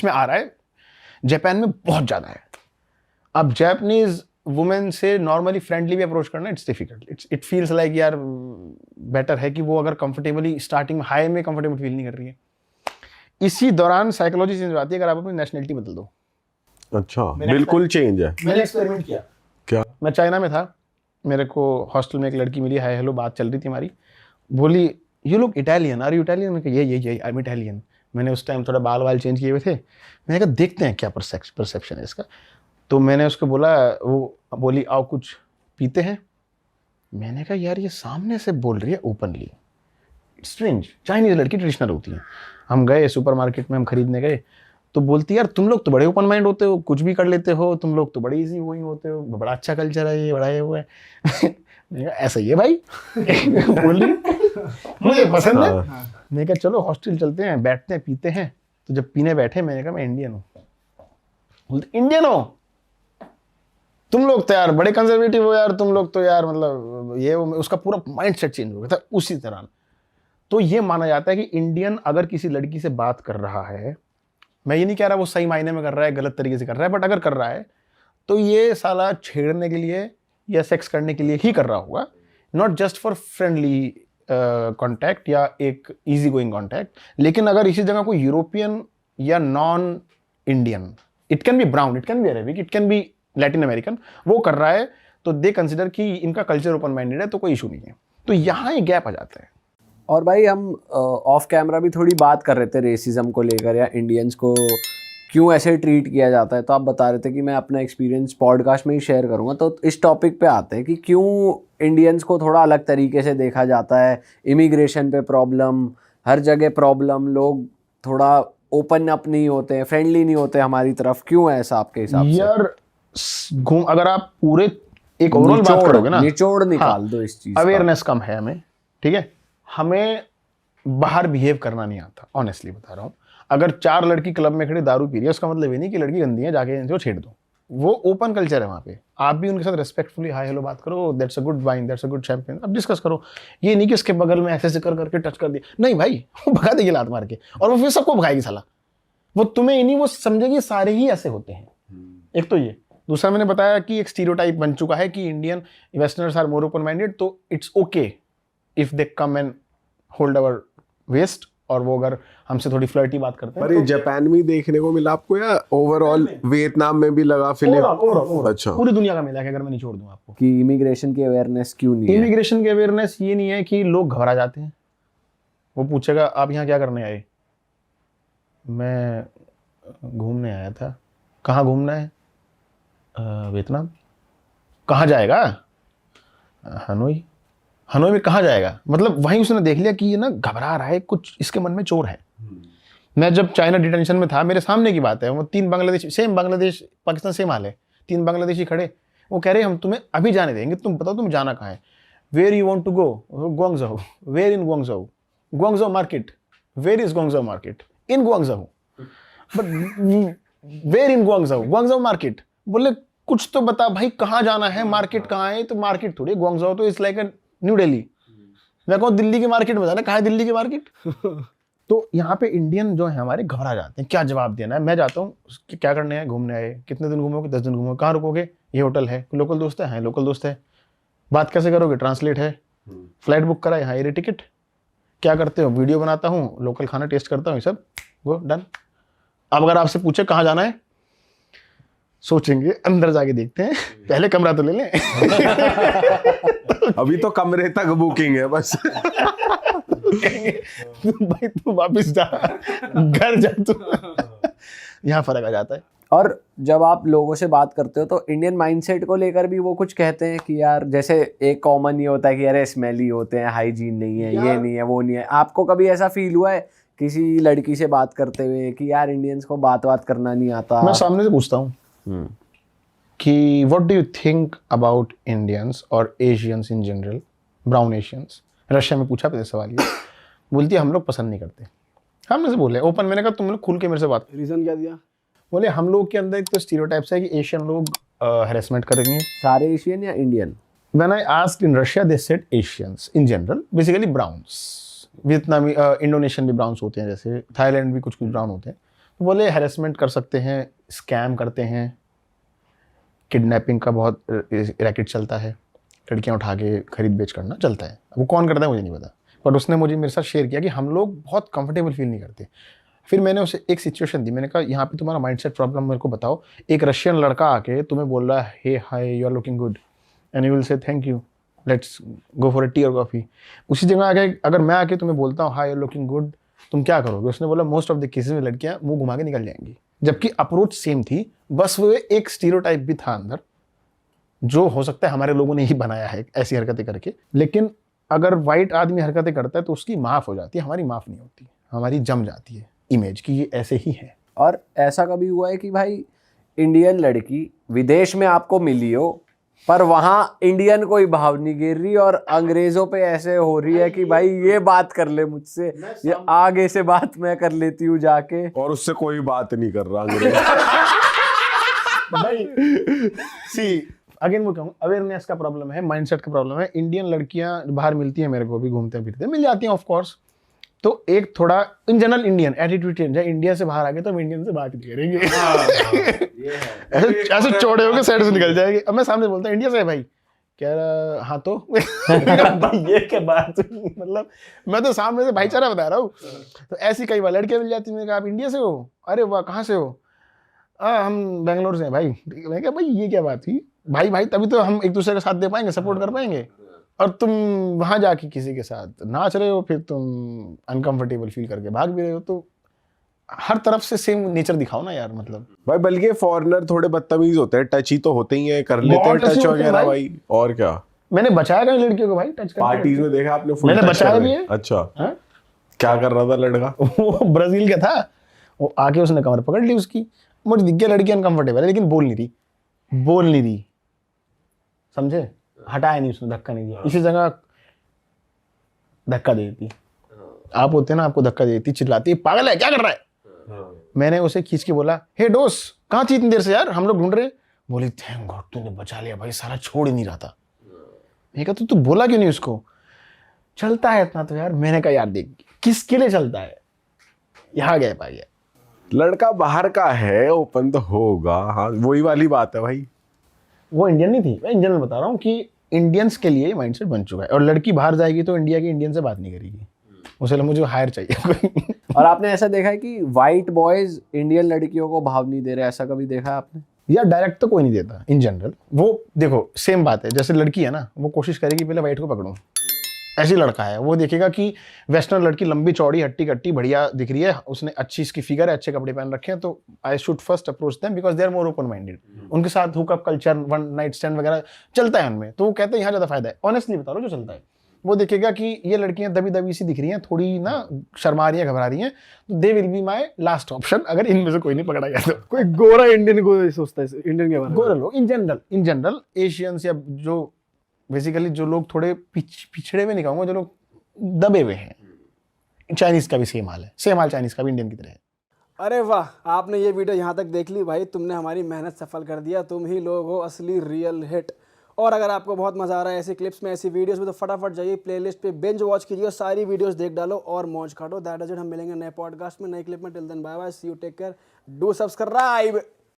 बीच में आ रहा है, जापान में बहुत ज़्यादा है। अब जापानीज वुमेन से नॉर्मली फ्रेंडली भी अप्रोच करना it's difficult, it feels like यार बेटर है कि वो अगर कंफर्टेबली स्टार्टिंग में हाई में कंफर्टेबल फील नहीं कर रही है। इसी दौरान साइकोलॉजी चेंज हो जाती है अगर आप अपनी नेशनलिटी बदल दो। अच्छा, बिल्कुल चेंज है। मैंने एक्सपेरिमेंट किया। क्या? मैं चाइना में था, मेरे को हॉस्टल में एक लड़की मिली, हाय हेलो बात चल रही थी हमारी, बोली you look Italian, are you Italian? मैंने कहा ये आई एम इटालियन। मैंने उस टाइम थोड़ा बाल वाल चेंज किए हुए थे, मैंने कहा देखते हैं क्या परसेप्शन है इसका। तो मैंने उसको बोला, वो बोली आओ कुछ पीते हैं। मैंने कहा यार ये सामने से बोल रही है ओपनली, स्ट्रेंज। चाइनीज लड़की ट्रेडिशनल होती है। हम गए सुपरमार्केट में, हम खरीदने गए, तो बोलती यार तुम लोग तो बड़े ओपन माइंड होते हो, कुछ भी कर लेते हो, तुम लोग तो बड़े इजी गोइंग होते हो, बड़ा अच्छा कल्चर है ये, बड़ा ये वो है। मैंने कहा ऐसा ही है भाई। बोल रही मुझे पसंद है। मैंने कहा चलो हॉस्टल चलते हैं, बैठते हैं, पीते हैं। तो जब पीने बैठे मैंने कहा मैं इंडियन हूँ। बोलते इंडियन हो तुम लोग तो यार बड़े कंजर्वेटिव हो यार, तुम लोग तो यार मतलब ये उसका पूरा माइंड सेट चेंज हो गया था उसी तरह। तो ये माना जाता है कि इंडियन अगर किसी लड़की से बात कर रहा है, मैं ये नहीं कह रहा वो सही मायने में कर रहा है, गलत तरीके से कर रहा है, बट अगर कर रहा है तो ये साला छेड़ने के लिए या सेक्स करने के लिए ही कर रहा होगा, not just for friendly contact या एक इजी गोइंग कॉन्टैक्ट। लेकिन अगर इसी जगह कोई यूरोपियन या non Indian, it can be brown, it can be Arabic, it can be Latin American, वो कर रहा है तो दे कंसिडर कि इनका कल्चर ओपन माइंडेड है, तो कोई इशू नहीं है। तो यहाँ एक गैप आ जाता है। और भाई हम ऑफ कैमरा भी थोड़ी बात कर रहे थे रेसिज्म को लेकर, या इंडियंस को क्यों ऐसे ट्रीट किया जाता है। तो आप बता रहे थे कि मैं अपना एक्सपीरियंस पॉडकास्ट में ही शेयर करूंगा। तो इस टॉपिक पे आते हैं कि क्यों इंडियंस को थोड़ा अलग तरीके से देखा जाता है। इमिग्रेशन पे प्रॉब्लम, हर जगह प्रॉब्लम, लोग थोड़ा ओपन अप नहीं होते हैं, फ्रेंडली नहीं होते हमारी तरफ। क्यों है ऐसा आपके हिसाब से? यार अगर आप पूरे एक ओवरऑल बात करोगे ना, निचोड़ निकाल दो इस चीज। अवेयरनेस कम है हमें, ठीक है। हमें बाहर बिहेव करना नहीं आता, ऑनेस्टली बता रहा हूँ। अगर 4 लड़की क्लब में खड़ी दारू पी रही है, उसका मतलब ये नहीं कि लड़की गंदी है, जाके इनको छेड़ दो। वो ओपन कल्चर है वहाँ पे, आप भी उनके साथ रिस्पेक्टफुली हाय हेलो बात करो, that's a good wine, that's a good champion, अब डिस्कस करो। ये नहीं कि उसके बगल में ऐसे कर करके टच कर दिया, नहीं भाई, वो भगा देगी लात मार के, और वो फिर सबको भगाएगी साला। वो तुम्हें ही नहीं, वो समझेगी सारे ही ऐसे होते हैं। एक तो ये, दूसरा मैंने बताया कि एक स्टीरियोटाइप बन चुका है कि Indian westerners are more open minded, तो it's okay if they come and hold our waist, और वो अगर हमसे थोड़ी फ्लर्टी बात करते हैं। पर ये जापान में देखने को मिला आपको या ओवरऑल वियतनाम में भी लगा फिल्म? अच्छा, पूरी दुनिया का मिला है, अगर मैं निचोड़ दूं आपको कि इमिग्रेशन की अवेयरनेस क्यों नहीं है। इमिग्रेशन की अवेयरनेस ये नहीं है कि लोग घबरा जाते हैं। वो पूछेगा आप यहाँ क्या करने आए? मैं घूमने आया था। कहाँ घूमना है? वियतनाम। कहाँ जाएगा? हनोई। हनोई में कहाँ जाएगा? मतलब वहीं उसने देख लिया कि ये ना घबरा रहा है, कुछ इसके मन में चोर है। मैं जब चाइना डिटेंशन में था, मेरे सामने की बात है, वो 3 बांग्लादेशी, सेम बांग्लादेश पाकिस्तान सेम हाल है, 3 बांग्लादेशी खड़े, वो कह रहे हम तुम्हें अभी जाने देंगे, तुम बताओ तुम जाना कहाँ है? Where you want to go? Guangzhou. Where in Guangzhou? Guangzhou market. Where is Guangzhou market? In Guangzhou. But where in Guangzhou? Guangzhou market. बोले कुछ तो बता भाई, कहाँ जाना है, मार्केट कहाँ है? तो मार्केट थोड़ी, ग्वांगझो तो it's like a new Delhi. मैं कहूँ दिल्ली की मार्केट में जाना, कहाँ है दिल्ली की मार्केट? तो यहाँ पे इंडियन जो है हमारे घबरा जाते हैं, क्या जवाब देना है। मैं जाता हूँ, क्या करने हैं? घूमने आए। कितने दिन घूमोगे? 10 दिन घूमोगे। कहाँ रुकोगे? ये होटल है। लोकल दोस्त है? हाँ लोकल दोस्त है। बात कैसे करोगे? ट्रांसलेट है। फ्लाइट बुक करा है? हाँ ये टिकट। क्या करते हो? वीडियो बनाता हूँ, लोकल खाना टेस्ट करता हूँ, ये सब वो डन। अब अगर आपसे पूछे कहाँ जाना है, सोचेंगे, अंदर जाके देखते हैं, पहले कमरा तो ले लें। अभी तो कमरे तक बुकिंग है बस। भाई तू वापस जा, घर जा तू। यहाँ फर्क आ जाता है। और जब आप लोगों से बात करते हो तो इंडियन माइंडसेट को लेकर भी वो कुछ कहते हैं कि यार, जैसे एक कॉमन ये होता है कि अरे स्मेली होते हैं, हाइजीन नहीं है, ये नहीं है, वो नहीं है। आपको कभी ऐसा फील हुआ है किसी लड़की से बात करते हुए कि यार इंडियंस को बात करना नहीं आता? मैं सामने से पूछता हूँ कि what do you think about Indians और Asians in general, brown Asians. Russia में पूछा पहले सवाल ये, बोलती है हम लोग पसंद नहीं करते। हमने से बोले ओपन, मैंने कहा तुम लोग खुल के मेरे से बात। रीजन क्या दिया? बोले हम लोग के अंदर एक तो स्टीरियोटाइप्स है कि एशियन लोग हैरेसमेंट करेंगे। सारे एशियन या Indian? When I asked in Russia, they said Asians in general, basically browns. वियतनामी, इंडोनेशियन भी ब्राउन्स होते हैं, जैसे थाईलैंड भी कुछ ब्राउन होते हैं। बोले हैरेसमेंट कर सकते हैं, स्कैम करते हैं, किडनैपिंग का बहुत रैकेट चलता है, लड़कियां उठा के खरीद बेच करना चलता है। वो कौन करता है मुझे नहीं पता, पर उसने मुझे मेरे साथ शेयर किया कि हम लोग बहुत कंफर्टेबल फील नहीं करते। फिर मैंने उसे एक सिचुएशन दी, मैंने कहा यहाँ पे तुम्हारा माइंडसेट प्रॉब्लम मेरे को बताओ। एक रशियन लड़का आके तुम्हें बोल रहा है hey hi you are looking good and you will say thank you, let's go for a tea और कॉफ़ी। उसी जगह आके अगर मैं आके तुम्हें बोलता हूँ hi you are looking good, तुम क्या करोगे? उसने बोला मोस्ट ऑफ द केसेस में लड़कियां मुंह घुमा के निकल जाएंगी, जबकि अप्रोच सेम थी, बस वो एक स्टीरियोटाइप भी था अंदर जो हो सकता है हमारे लोगों ने ही बनाया है ऐसी हरकतें करके। लेकिन अगर वाइट आदमी हरकतें करता है तो उसकी माफ़ हो जाती है, हमारी माफ़ नहीं होती, हमारी जम जाती है इमेज कि ये ऐसे ही है। और ऐसा कभी हुआ है कि भाई इंडियन लड़की विदेश में आपको मिली हो पर वहाँ इंडियन कोई भाव नहीं गिर रही और अंग्रेजों पे ऐसे हो रही है कि भाई ये बात कर ले मुझसे, ये आगे से बात मैं कर लेती हूँ जाके, और उससे कोई बात नहीं कर रहा अंग्रेज। भाई सी अगेन वो कहूँ अवेयरनेस का प्रॉब्लम है, माइंडसेट का प्रॉब्लम है। इंडियन लड़कियां बाहर मिलती हैं मेरे को भी, घूमते फिरते मिल जाती हैं ऑफ कोर्स, तो एक थोड़ा in general Indian attitude change है। इंडिया से बाहर आ गए तो हम इंडियन से बात नहीं करेंगे, ऐसे चौड़े होकर साइड से निकल जाएंगे। अब मैं सामने बोलता हूँ इंडिया से है भाई, कह रहा हाँ तो भाई ये क्या बात हुई? मतलब मैं तो सामने से भाईचारा बता रहा हूँ। तो ऐसी कई बार लड़कियां मिल जाती हैं, मैंने कहा आप इंडिया से हो? अरे वाह कहाँ से हो? हम बेंगलोर से हैं भाई। मैं क्या भाई ये क्या बात हुई? भाई भाई तभी तो हम एक दूसरे का साथ दे पाएंगे, सपोर्ट कर पाएंगे। और तुम वहां जाके किसी के साथ नाच रहे हो, फिर तुम अनकंफर्टेबल फील करके भाग भी रहे हो, तो हर तरफ से सेम नेचर दिखाओ ना यार। मतलब भाई बल्कि फॉरेनर थोड़े बदतमीज होते हैं, टची तो होते ही है, कर लेते हैं बहुत टच touchy होते हैं वगैरह भाई। भाई। और क्या मैंने बचाया कई लड़कियों को भाई टच करके। पार्टीज में देखा आपने? full मैंने touch बचाया कर भी रहे। है। अच्छा हाँ? क्या कर रहा था लड़का? वो ब्राजील का था, वो आके उसने कमर पकड़ ली उसकी, मुझे दिख गया लड़की अनकंफर्टेबल है लेकिन बोल नहीं रही, समझे? हटाया नहीं उसने, धक्का नहीं दिया, इसी जगह धक्का दे देती। आप होते ना, आपको धक्का दे देती, चिल्लाती पागल है क्या कर रहा है? मैंने उसे खींच के बोला हे दोस्त कहाँ थी इतनी देर से यार, हम लोग ढूंढ रहे। बोली थैंक गॉड तूने बचा लिया भाई, सारा छोड़ ही नहीं रहा था। मैं कहा तू बोला क्यों नहीं उसको? चलता है इतना तो यार। मैंने कहा यार देख किसके लिए चलता है, यहाँ गया पा गया। लड़का बाहर का है, ओपन तो होगा। हाँ वही वाली बात है भाई। वो इंडियन नहीं थी, मैं इंडियन बता रहा हूँ कि इंडियंस के लिए माइंडसेट बन चुका है। और लड़की बाहर जाएगी तो इंडिया के इंडियन से बात नहीं करेगी, उसे मुझे हायर चाहिए। और आपने ऐसा देखा है कि वाइट बॉयज इंडियन लड़कियों को भाव नहीं दे रहे, ऐसा कभी देखा है आपने? यार डायरेक्ट तो कोई नहीं देता इन जनरल। वो देखो सेम बात है, जैसे लड़की है ना, वो कोशिश करेगी पहले वाइट को पकड़ूं। ऐसी लड़का है वो देखेगा कि वेस्टर्न लड़की लंबी चौड़ी हट्टी कट्टी बढ़िया दिख रही है, उसने अच्छी इसकी फिगर है, अच्छे कपड़े पहन रखे हैं, तो I should first approach them because they are more open minded. उनके साथ hookup culture, one night stand वगैरह चलता है उनमें, तो वो कहते हैं यहाँ ज्यादा फायदा है। ऑनेस्टली बता रहा हूँ जो चलता है। वो देखेगा कि ये लड़कियां दबी दबी सी दिख रही हैं, थोड़ी ना शर्मा रही हैं, घबरा रही हैं, तो they will be my last option अगर इनमें से कोई नहीं पकड़ा गया तो। कोई गोरा इंडियन को सोचता है इंडियन के बारे में? गोरे लोग इन जनरल एशियंस या जो बेसिकली जो लोग थोड़े पिछड़े हुए नहीं कहूँगा, जो लोग दबे हुए हैं। चाइनीज का भी सेम हाल है, सेम हाल चाइनीज का भी इंडियन की तरह है। अरे वाह, आपने ये वीडियो यहाँ तक देख ली भाई, तुमने हमारी मेहनत सफल कर दिया। तुम ही लोग हो असली रियल हिट। और अगर आपको बहुत मजा आ रहा है ऐसी क्लिप्स में, ऐसी वीडियोस में, तो फटाफट जाइए प्लेलिस्ट पे बिंज वॉच कीजिए और सारी वीडियोस देख डालो और मौज काटो। That is it. हम मिलेंगे नए पॉडकास्ट में, नई क्लिप में। Till then bye bye, see you, take care, do subscribe.